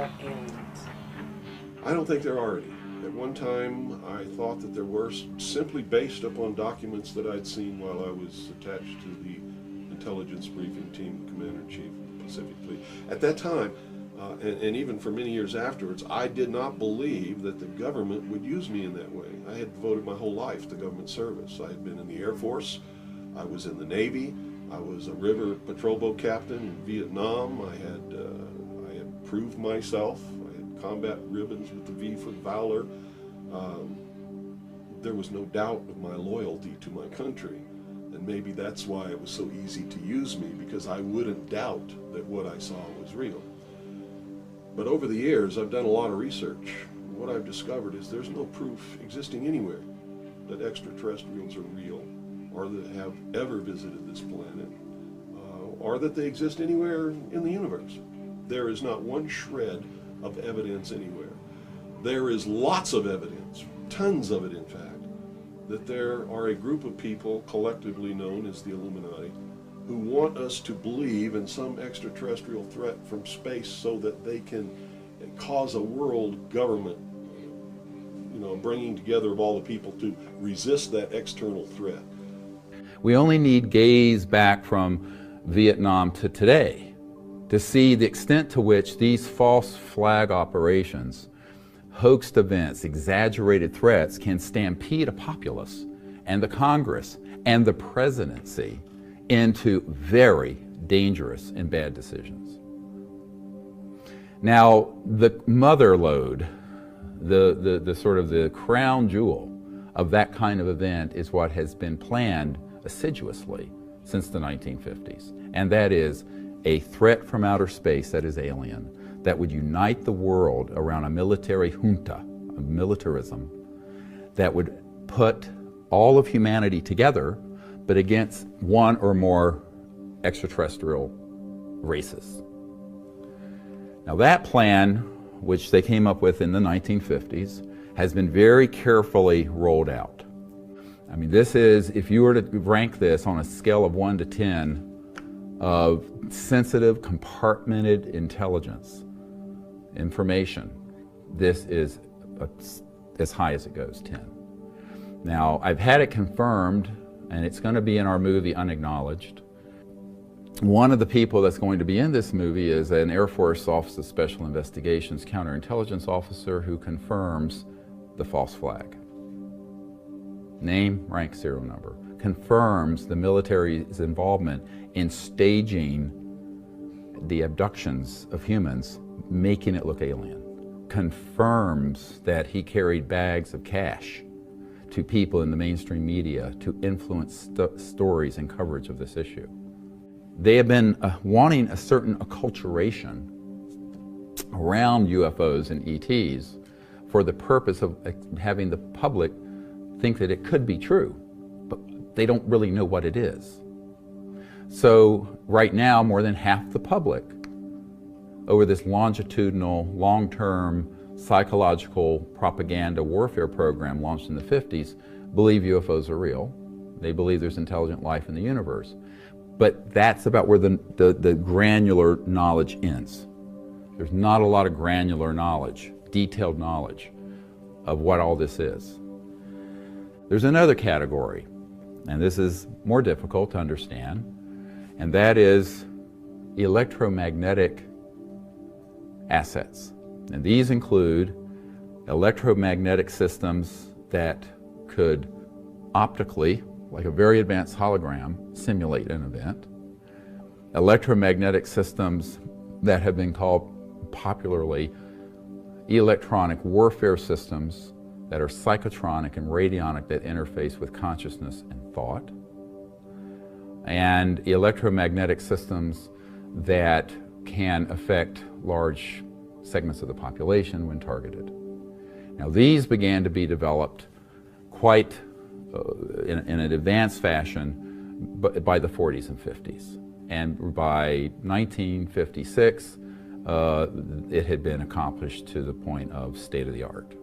about aliens? I don't think there are any. At one time, I thought that there were, simply based upon documents that I'd seen while I was attached to the intelligence briefing team, Commander-in-Chief of the Pacific Fleet. At that time, and even for many years afterwards, I did not believe that the government would use me in that way. I had devoted my whole life to government service. I had been in the Air Force, I was in the Navy, I was a river patrol boat captain in Vietnam. I had proved myself. I had combat ribbons with the V for Valor. There was no doubt of my loyalty to my country. And maybe that's why it was so easy to use me, because I wouldn't doubt that what I saw was real. But over the years, I've done a lot of research. What I've discovered is there's no proof existing anywhere that extraterrestrials are real, or that have ever visited this planet, or that they exist anywhere in the universe. There is not one shred of evidence anywhere. There is lots of evidence, tons of it in fact, that there are a group of people collectively known as the Illuminati who want us to believe in some extraterrestrial threat from space so that they can cause a world government, bringing together of all the people to resist that external threat. We only need gaze back from Vietnam to today to see the extent to which these false flag operations, hoaxed events, exaggerated threats can stampede a populace and the Congress and the presidency into very dangerous and bad decisions. Now, the mother lode, the sort of the crown jewel of that kind of event is what has been planned assiduously since the 1950s, and that is a threat from outer space that is alien, that would unite the world around a military junta, a militarism, that would put all of humanity together, but against one or more extraterrestrial races. Now that plan, which they came up with in the 1950s, has been very carefully rolled out. I mean, this is, if you were to rank this on a scale of 1 to 10 of sensitive, compartmented intelligence, information, this is as high as it goes, 10. Now, I've had it confirmed, and it's going to be in our movie Unacknowledged. One of the people that's going to be in this movie is an Air Force Office of Special Investigations counterintelligence officer who confirms the false flag. Name, rank, serial number. Confirms the military's involvement in staging the abductions of humans, making it look alien. Confirms that he carried bags of cash to people in the mainstream media to influence stories and coverage of this issue. They have been wanting a certain acculturation around UFOs and ETs for the purpose of having the public think that it could be true, but they don't really know what it is. So right now, more than half the public, over this longitudinal, long-term psychological propaganda warfare program launched in the 50s, believe UFOs are real. They believe there's intelligent life in the universe. But that's about where the granular knowledge ends. There's not a lot of granular knowledge, detailed knowledge of what all this is. There's another category, and this is more difficult to understand, and that is electromagnetic assets. And these include electromagnetic systems that could optically, like a very advanced hologram, simulate an event. Electromagnetic systems that have been called popularly electronic warfare systems that are psychotronic and radionic, that interface with consciousness and thought. And electromagnetic systems that can affect large segments of the population when targeted. Now, these began to be developed quite in an advanced fashion by the 40s and 50s. And by 1956, it had been accomplished to the point of state-of-the-art.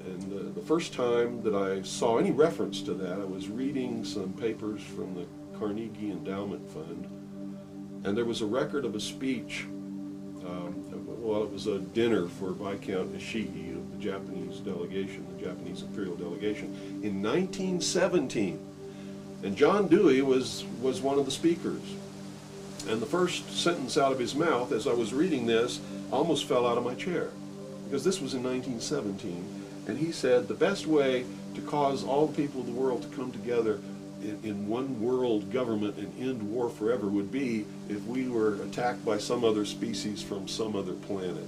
And the first time that I saw any reference to that, I was reading some papers from the Carnegie Endowment Fund, and there was a record of a speech Well, it was a dinner for Viscount Ishii of the Japanese delegation, the Japanese imperial delegation, in 1917. And John Dewey was one of the speakers. And the first sentence out of his mouth as I was reading this almost fell out of my chair, because this was in 1917. And he said the best way to cause all the people of the world to come together in one world government and end war forever would be if we were attacked by some other species from some other planet.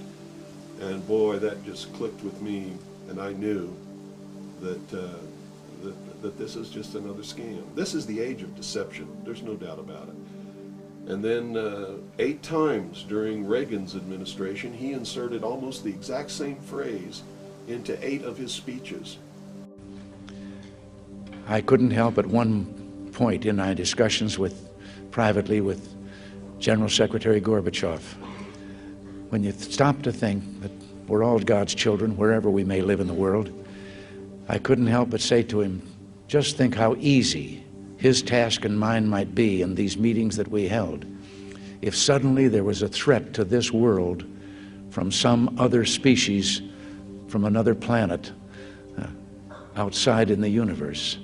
And boy, that just clicked with me, and I knew that that this is just another scam. This is the age of deception. There's no doubt about it. And then 8 times during Reagan's administration, he inserted almost the exact same phrase into 8 of his speeches. I couldn't help at one point in my discussions privately with General Secretary Gorbachev, when you stop to think that we're all God's children wherever we may live in the world, I couldn't help but say to him, just think how easy his task and mine might be in these meetings that we held if suddenly there was a threat to this world from some other species, from another planet, outside in the universe.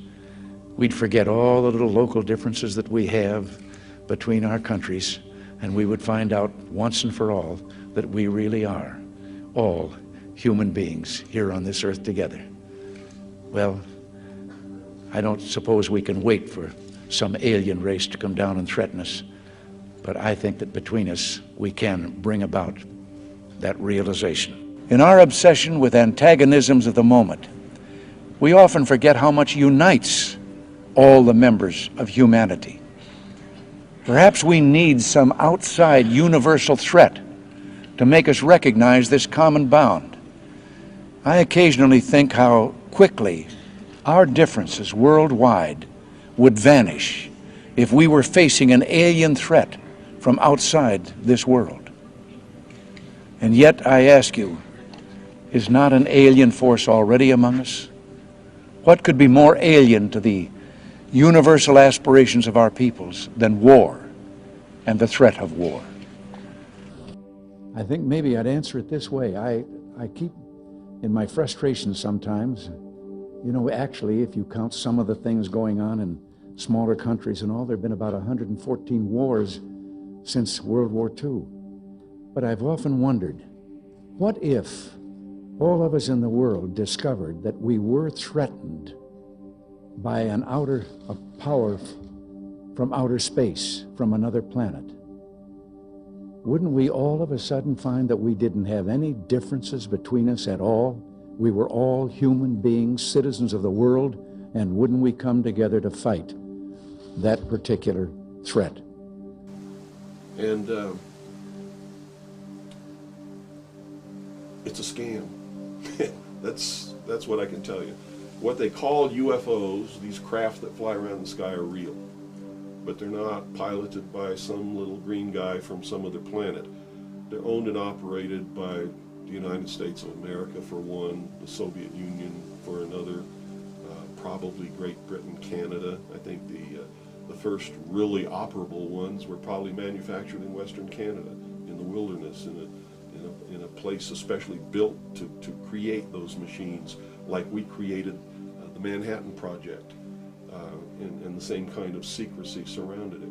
We'd forget all the little local differences that we have between our countries, and we would find out once and for all that we really are all human beings here on this earth together. Well, I don't suppose we can wait for some alien race to come down and threaten us, but I think that between us we can bring about that realization. In our obsession with antagonisms of the moment, we often forget how much unites all the members of humanity. Perhaps we need some outside universal threat to make us recognize this common bound. I occasionally think how quickly our differences worldwide would vanish if we were facing an alien threat from outside this world. And yet, I ask you, is not an alien force already among us? What could be more alien to the universal aspirations of our peoples than war and the threat of war? I think maybe I'd answer it this way. I keep, in my frustration sometimes, you know, actually, if you count some of the things going on in smaller countries and all, there have been about 114 wars since World War II. But I've often wondered, what if all of us in the world discovered that we were threatened by a power from outer space, from another planet? Wouldn't we all of a sudden find that we didn't have any differences between us at all? We were all human beings, citizens of the world, and wouldn't we come together to fight that particular threat? And it's a scam. That's what I can tell you. What they call UFOs, these craft that fly around the sky, are real. But they're not piloted by some little green guy from some other planet. They're owned and operated by the United States of America for one, the Soviet Union for another, probably Great Britain, Canada. I think the first really operable ones were probably manufactured in Western Canada, in the wilderness, in a place especially built to create those machines, like we created the Manhattan Project, and the same kind of secrecy surrounded it.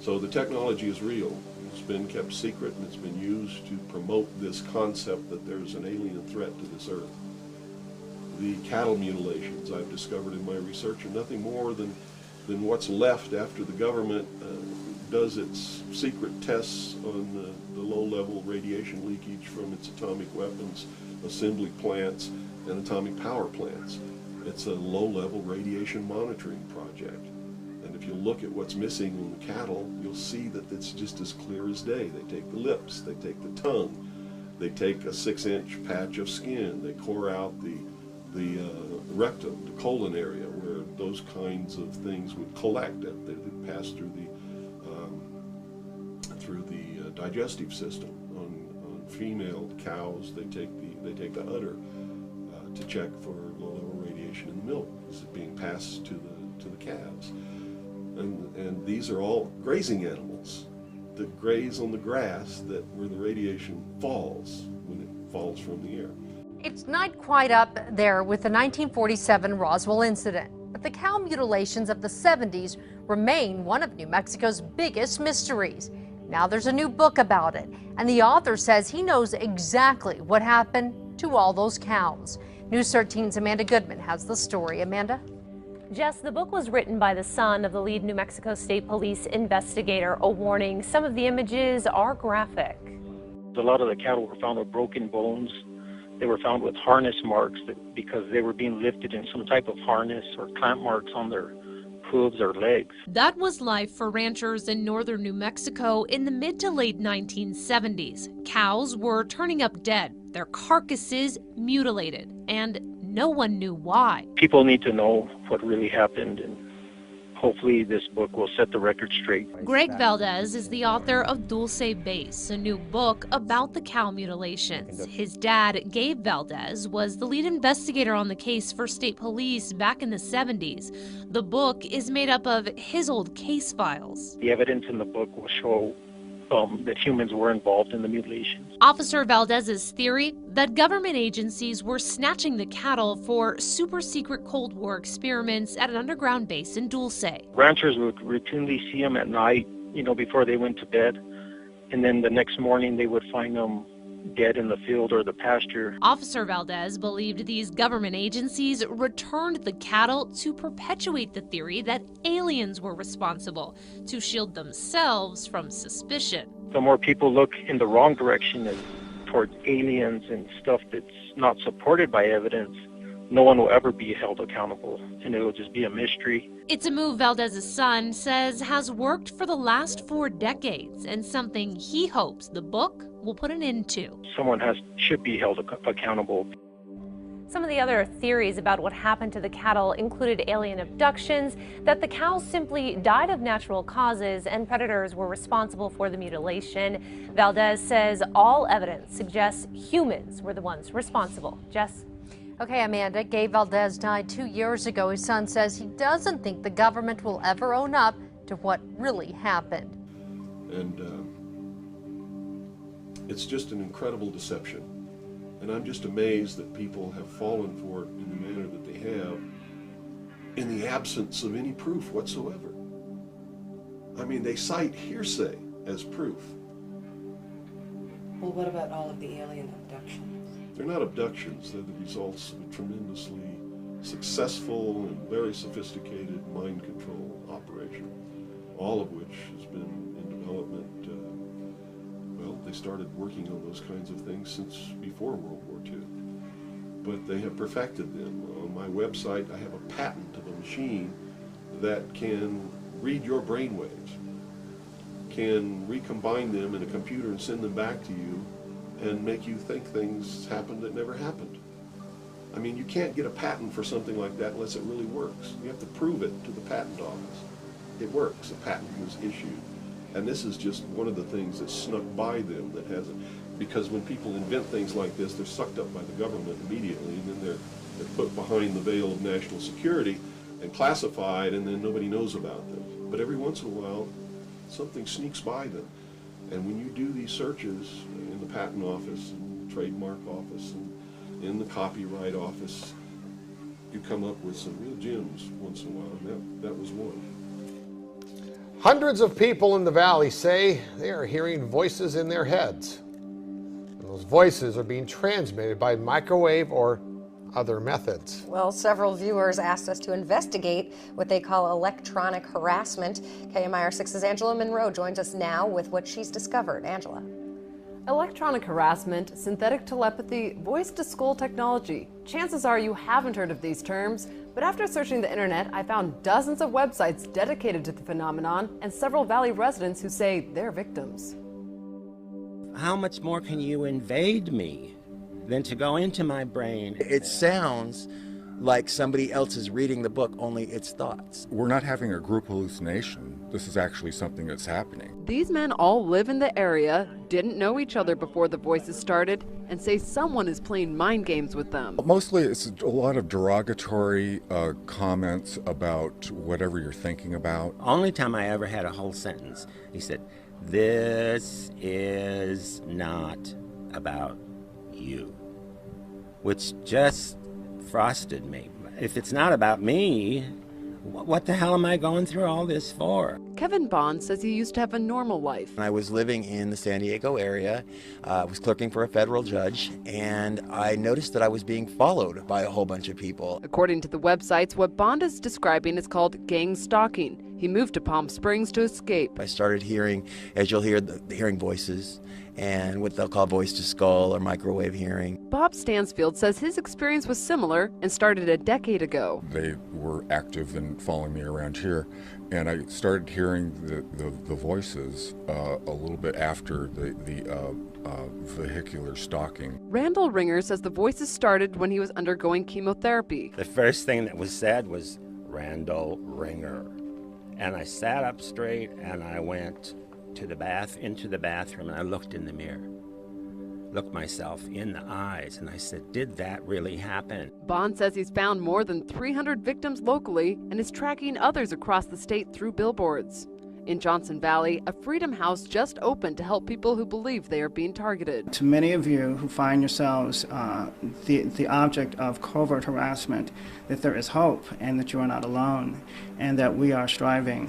So the technology is real. It's been kept secret, and it's been used to promote this concept that there's an alien threat to this earth. The cattle mutilations I've discovered in my research are nothing more than what's left after the government does its secret tests on the low-level radiation leakage from its atomic weapons assembly plants and atomic power plants. It's a low-level radiation monitoring project. And if you look at what's missing in the cattle, you'll see that it's just as clear as day. They take the lips, they take the tongue, they take a 6-inch patch of skin, they core out the rectum, the colon area, where those kinds of things would collect. They pass through the digestive system. On female cows, they take the udder to check for low-level radiation in the milk. Is it being passed to the calves? And these are all grazing animals. that graze on the grass where the radiation falls when it falls from the air. It's not quite up there with the 1947 Roswell incident, but the cow mutilations of the 70s remain one of New Mexico's biggest mysteries. Now there's a new book about it, and the author says he knows exactly what happened to all those cows. News 13's Amanda Goodman has the story. Amanda? Jess, the book was written by the son of the lead New Mexico State Police investigator. A warning, some of the images are graphic. A lot of the cattle were found with broken bones. They were found with harness marks because they were being lifted in some type of harness or clamp marks on their hooves or legs. That was life for ranchers in northern New Mexico in the mid to late 1970s. Cows were turning up dead, their carcasses mutilated, and no one knew why. People need to know what really happened, and hopefully this book will set the record straight. Greg Valdez is the author of Dulce Base, a new book about the cow mutilations. His dad, Gabe Valdez, was the lead investigator on the case for state police back in the 70s. The book is made up of his old case files. The evidence in the book will show that humans were involved in the mutilations. Officer Valdez's theory that government agencies were snatching the cattle for super secret Cold War experiments at an underground base in Dulce. Ranchers would routinely see them at night, before they went to bed, and then the next morning they would find them dead in the field or the pasture. Officer Valdez believed these government agencies returned the cattle to perpetuate the theory that aliens were responsible, to shield themselves from suspicion. The more people look in the wrong direction towards aliens and stuff that's not supported by evidence, no one will ever be held accountable, and it'll just be a mystery. It's a move Valdez's son says has worked for the last 4 decades, and something he hopes the book will put an end to. Someone should be held accountable. Some of the other theories about what happened to the cattle included alien abductions, that the cows simply died of natural causes, and predators were responsible for the mutilation. Valdez says all evidence suggests humans were the ones responsible. Jess? Okay, Amanda, Gabe Valdez died 2 years ago. His son says he doesn't think the government will ever own up to what really happened. And it's just an incredible deception. And I'm just amazed that people have fallen for it in the manner that they have in the absence of any proof whatsoever. I mean, they cite hearsay as proof. Well, what about all of the alien abductions? They're not abductions, they're the results of a tremendously successful and very sophisticated mind control operation, all of which has been in development. Well, they started working on those kinds of things since before World War II, but they have perfected them. On my website, I have a patent of a machine that can read your brain waves, can recombine them in a computer and send them back to you and make you think things happened that never happened. I mean, you can't get a patent for something like that unless it really works. You have to prove it to the patent office. It works. A patent was issued. And this is just one of the things that snuck by them that hasn't, because when people invent things like this, they're sucked up by the government immediately, and then they're put behind the veil of national security and classified, and then nobody knows about them. But every once in a while, something sneaks by them. And when you do these searches in the patent office, and the trademark office, and in the copyright office, you come up with some real gems once in a while, and that was one. Hundreds of people in the valley say they are hearing voices in their heads. And those voices are being transmitted by microwave or other methods. Well, several viewers asked us to investigate what they call electronic harassment. KMIR 6's Angela Monroe joins us now with what she's discovered. Angela. Electronic harassment, synthetic telepathy, voice-to-skull technology. Chances are you haven't heard of these terms, but after searching the internet, I found dozens of websites dedicated to the phenomenon and several Valley residents who say they're victims. How much more can you invade me than to go into my brain? It sounds like somebody else is reading the book, only it's thoughts. We're not having a group hallucination. This is actually something that's happening. These men all live in the area, didn't know each other before the voices started, and say someone is playing mind games with them. Mostly it's a lot of derogatory comments about whatever you're thinking about. Only time I ever had a whole sentence, he said, this is not about you, which just frosted me. If it's not about me, what the hell am I going through all this for? Kevin Bond says he used to have a normal life. I was living in the San Diego area, was clerking for a federal judge, and I noticed that I was being followed by a whole bunch of people. According to the websites, what Bond is describing is called gang stalking. He moved to Palm Springs to escape. I started hearing, as you'll hear, hearing voices and what they'll call voice to skull or microwave hearing. Bob Stansfield says his experience was similar and started a decade ago. They were active in following me around here, and I started hearing the voices a little bit after the vehicular stalking. Randall Ringer says the voices started when he was undergoing chemotherapy. The first thing that was said was Randall Ringer. And I sat up straight and I went into the bathroom, and I looked in the mirror, looked myself in the eyes, and I said, did that really happen? Bond says he's found more than 300 victims locally and is tracking others across the state through billboards. In Johnson Valley, a Freedom House just opened to help people who believe they are being targeted. To many of you who find yourselves the object of covert harassment, that there is hope and that you are not alone, and that we are striving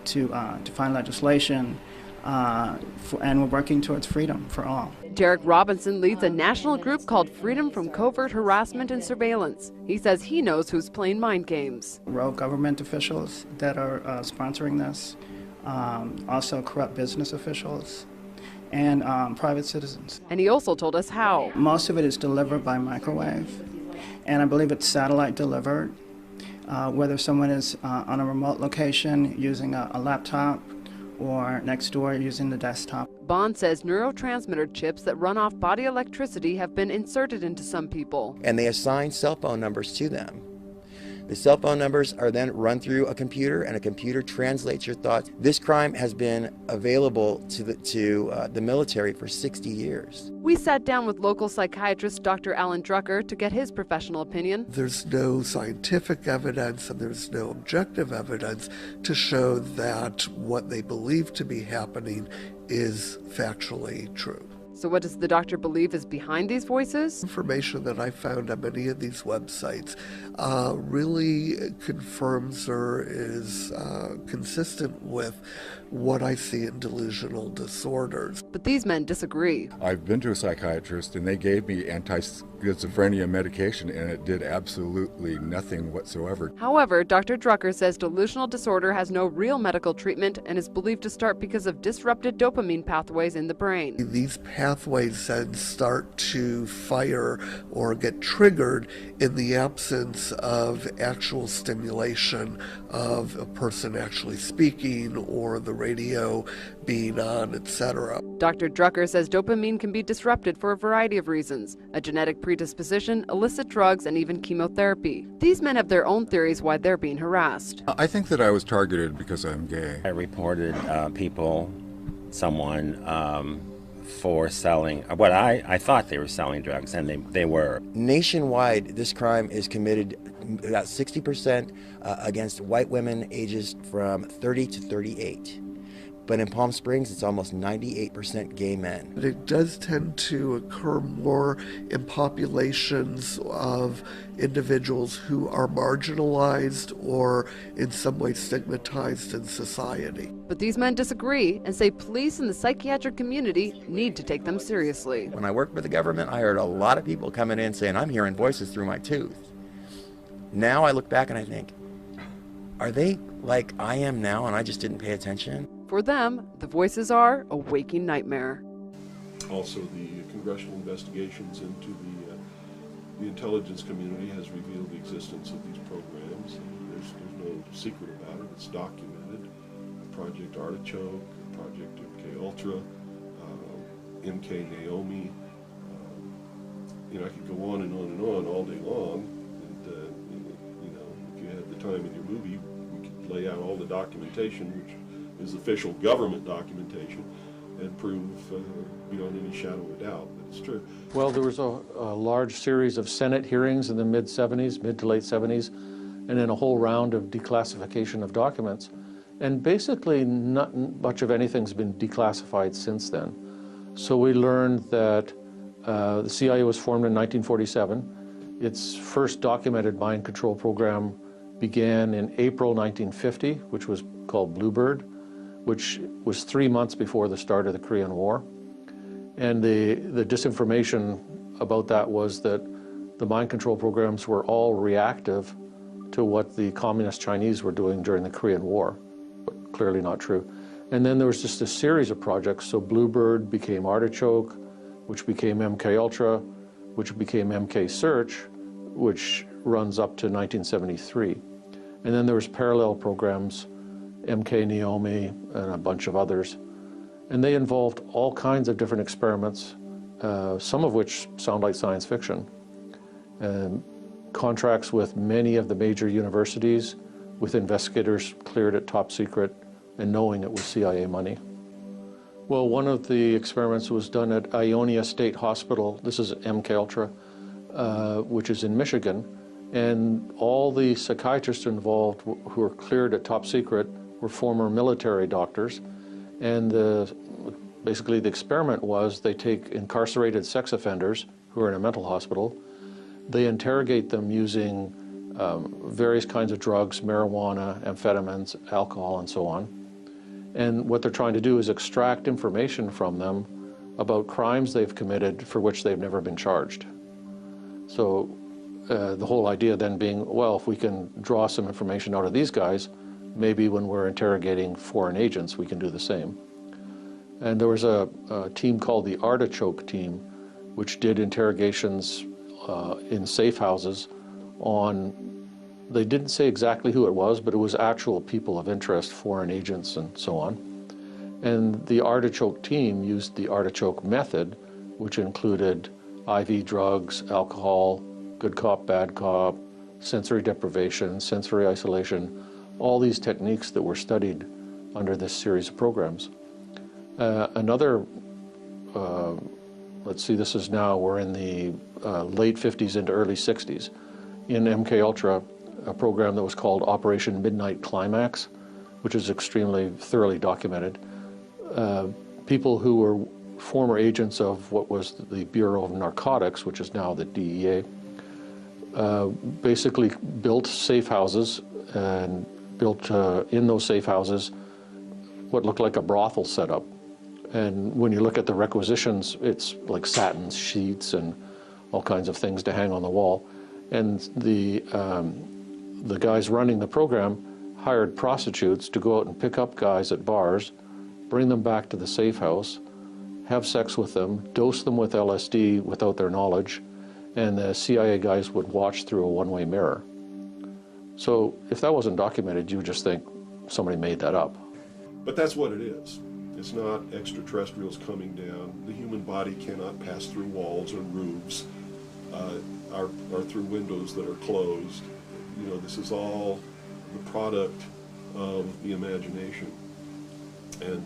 to find legislation and we're working towards freedom for all. Derek Robinson leads a national group called Freedom from Covert Harassment and Surveillance. He says he knows who's playing mind games. Rogue government officials that are sponsoring this, also corrupt business officials, and private citizens. And he also told us how. Most of it is delivered by microwave, and I believe it's satellite delivered, whether someone is on a remote location using a laptop or next door using the desktop. Bond says neurotransmitter chips that run off body electricity have been inserted into some people. And they assign cell phone numbers to them. The cell phone numbers are then run through a computer, and a computer translates your thoughts. This crime has been available to the military for 60 years. We sat down with local psychiatrist Dr. Alan Drucker to get his professional opinion. There's no scientific evidence and there's no objective evidence to show that what they believe to be happening is factually true. So what does the doctor believe is behind these voices? Information that I found on many of these websites really confirms or is consistent with what I see in delusional disorders. But these men disagree. I've been to a psychiatrist and they gave me anti-schizophrenia medication and it did absolutely nothing whatsoever. However, Dr. Drucker says delusional disorder has no real medical treatment and is believed to start because of disrupted dopamine pathways in the brain. These pathways then start to fire or get triggered in the absence of actual stimulation of a person actually speaking or the radio being on, etc. Dr. Drucker says dopamine can be disrupted for a variety of reasons: a genetic predisposition, illicit drugs, and even chemotherapy. These men have their own theories why they're being harassed. I think that I was targeted because I'm gay. I reported someone for selling what I thought they were selling drugs, and they were. Nationwide, this crime is committed about 60% against white women ages from 30 to 38. But in Palm Springs, it's almost 98% gay men. It does tend to occur more in populations of individuals who are marginalized or in some way stigmatized in society. But these men disagree and say police and the psychiatric community need to take them seriously. When I worked with the government, I heard a lot of people coming in saying, I'm hearing voices through my tooth. Now I look back and I think, are they like I am now and I just didn't pay attention? For them, the voices are a waking nightmare. Also, the congressional investigations into the intelligence community has revealed the existence of these programs. There's no secret about it. It's documented. Project Artichoke, Project MK Ultra, MK Naomi. I could go on and on and on all day long. And if you had the time in your movie, we could lay out all the documentation, which is official government documentation, and prove beyond any shadow of a doubt that it's true. Well, there was a large series of Senate hearings in the mid to late 70s, and then a whole round of declassification of documents. And basically not much of anything's been declassified since then. So we learned that the CIA was formed in 1947. Its first documented mind control program began in April 1950, which was called Bluebird, which was 3 months before the start of the Korean War. And the disinformation about that was that the mind control programs were all reactive to what the communist Chinese were doing during the Korean War, but clearly not true. And then there was just a series of projects. So Bluebird became Artichoke, which became MK Ultra, which became MK Search, which runs up to 1973. And then there was parallel programs, MK Naomi and a bunch of others. And they involved all kinds of different experiments, some of which sound like science fiction. Contracts with many of the major universities, with investigators cleared at top secret and knowing it was CIA money. Well, one of the experiments was done at Ionia State Hospital. This is MK Ultra, which is in Michigan. And all the psychiatrists involved who were cleared at top secret were former military doctors. And basically the experiment was they take incarcerated sex offenders who are in a mental hospital. They interrogate them using various kinds of drugs, marijuana, amphetamines, alcohol, and so on. And what they're trying to do is extract information from them about crimes they've committed for which they've never been charged. So the whole idea then being, well, if we can draw some information out of these guys, maybe when we're interrogating foreign agents, we can do the same. And there was a team called the Artichoke team, which did interrogations in safe houses on, they didn't say exactly who it was, but it was actual people of interest, foreign agents and so on. And the Artichoke team used the Artichoke method, which included IV drugs, alcohol, good cop, bad cop, sensory deprivation, sensory isolation, all these techniques that were studied under this series of programs. Let's see, this is now, we're in the late 50s into early 60s. In MK Ultra, a program that was called Operation Midnight Climax, which is extremely thoroughly documented. People who were former agents of what was the Bureau of Narcotics, which is now the DEA, basically built safe houses and built in those safe houses what looked like a brothel setup. And when you look at the requisitions, it's like satin sheets and all kinds of things to hang on the wall. And the guys running the program hired prostitutes to go out and pick up guys at bars, bring them back to the safe house, have sex with them, dose them with LSD without their knowledge, and the CIA guys would watch through a one-way mirror. So if that wasn't documented, you would just think somebody made that up. But that's what it is. It's not extraterrestrials coming down. The human body cannot pass through walls or roofs, or through windows that are closed. You know, this is all the product of the imagination and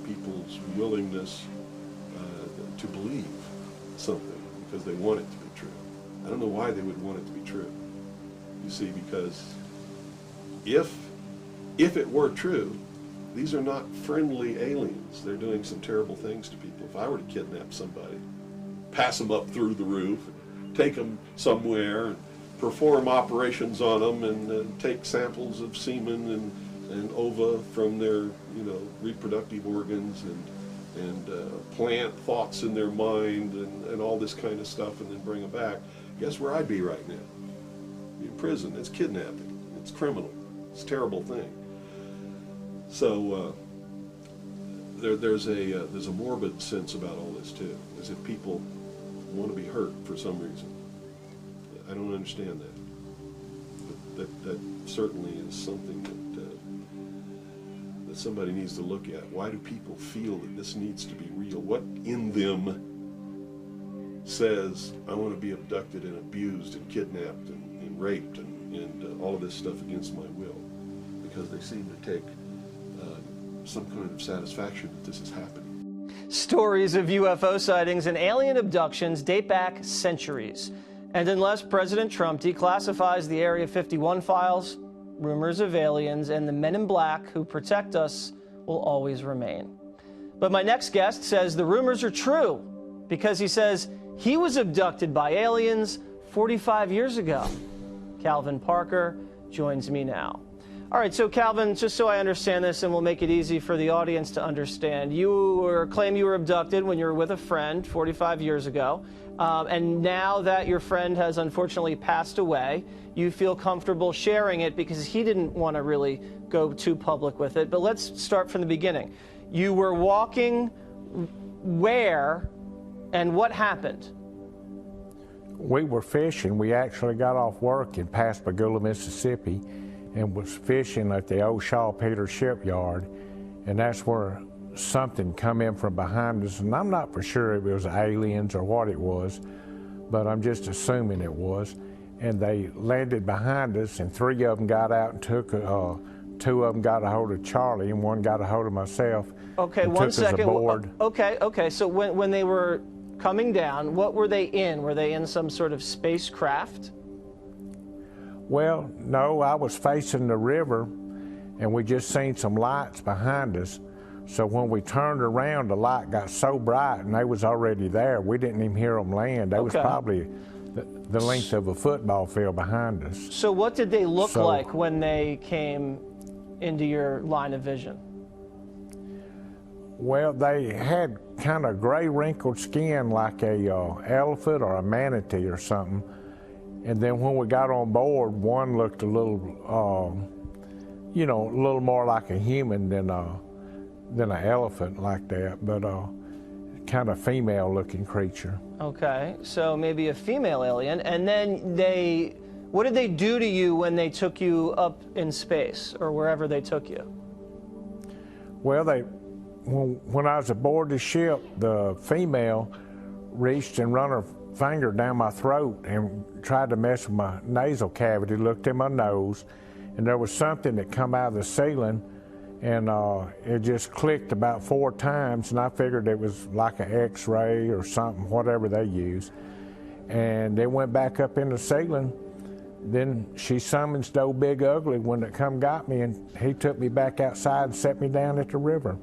people's willingness to believe something because they want it to be true. I don't know why they would want it to be true. You see, because if it were true, these are not friendly aliens. They're doing some terrible things to people. If I were to kidnap somebody, pass them up through the roof, take them somewhere, and perform operations on them, and take samples of semen and ova from their, reproductive organs, and plant thoughts in their mind, and all this kind of stuff, and then bring them back, guess where I'd be right now? In prison. It's kidnapping. It's criminal. It's a terrible thing. So there's a morbid sense about all this too, as if people want to be hurt for some reason. I don't understand that. That certainly is something that somebody needs to look at. Why do people feel that this needs to be real? What in them says I want to be abducted and abused and kidnapped and raped and all of this stuff against my will? Because they seem to take some kind of satisfaction that this is happening. Stories of UFO sightings and alien abductions date back centuries. And unless President Trump declassifies the Area 51 files, rumors of aliens and the men in black who protect us will always remain. But my next guest says the rumors are true because he says he was abducted by aliens 45 years ago. Calvin Parker joins me now. All right, so Calvin, just so I understand this and we'll make it easy for the audience to understand, you claim you were abducted when you were with a friend 45 years ago, and now that your friend has unfortunately passed away, you feel comfortable sharing it because he didn't want to really go too public with it. But let's start from the beginning. You were walking where and what happened? We were fishing. We actually got off work in Pascagoula, Mississippi, and was fishing at the old Shaw Peters shipyard, and that's where something come in from behind us, and I'm not for sure if it was aliens or what it was, but I'm just assuming it was. And they landed behind us, and 3 of them got out and took, 2 of them got a hold of Charlie, and 1 got a hold of myself. Okay, 1 second. Okay, so when they were coming down, what were they in? Were they in some sort of spacecraft? Well, no, I was facing the river, and we just seen some lights behind us. So when we turned around, the light got so bright, and they was already there. We didn't even hear them land. They was probably the length of a football field behind us. So what did they look like when they came into your line of vision? Well, they had kind of gray wrinkled skin like a elephant or a manatee or something. And then when we got on board, one looked a little, you know, a little more like a human than an elephant like that, but kind of female-looking creature. Okay, so maybe a female alien. And then what did they do to you when they took you up in space or wherever they took you? Well, when I was aboard the ship, the female reached and run her finger down my throat and tried to mess with my nasal cavity, looked in my nose, and there was something that come out of the ceiling, and it just clicked about 4 times, and I figured it was like an X-ray or something, whatever they use. And it went back up in the ceiling. Then she summons the old Big Ugly when it come got me, and he took me back outside and set me down at the river.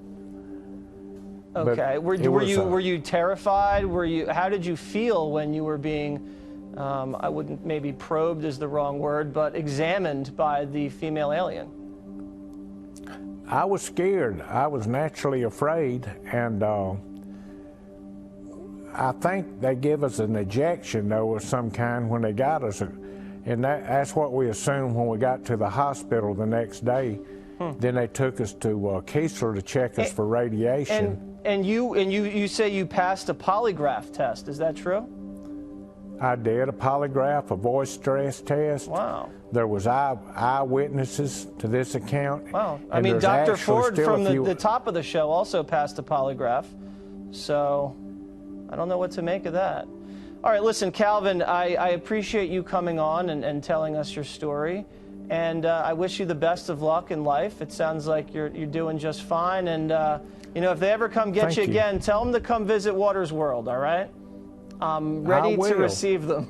Okay. Were you terrified? How did you feel when you were being, I wouldn't, maybe probed is the wrong word, but examined by the female alien? I was scared. I was naturally afraid, and I think they give us an ejection, though, of some kind when they got us, and that's what we assumed when we got to the hospital the next day. Then they took us to Keesler to check us for radiation. And you say you passed a polygraph test, is that true? I did, a polygraph, a voice stress test. Wow. There was eyewitnesses to this account. Wow. I mean, Dr. Ford from the top of the show also passed a polygraph. So I don't know what to make of that. All right, listen, Calvin, I appreciate you coming on and telling us your story. And I wish you the best of luck in life. It sounds like you're doing just fine. And, you know, if they ever come get you again, tell them to come visit Waters World, all right? I'm ready to receive them.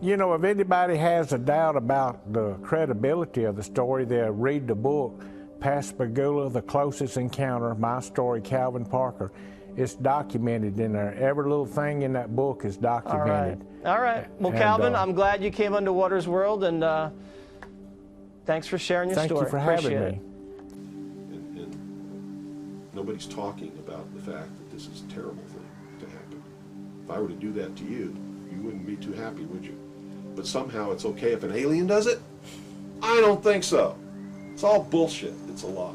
You know, if anybody has a doubt about the credibility of the story, they'll read the book, Pascagoula, The Closest Encounter, My Story, Calvin Parker. It's documented in there. Every little thing in that book is documented. All right. Well, Calvin, I'm glad you came onto Waters World, and thanks for sharing your story. Thank you for having me. And nobody's talking about the fact that this is a terrible thing to happen. If I were to do that to you, you wouldn't be too happy, would you? But somehow it's okay if an alien does it? I don't think so. It's all bullshit. It's a lie.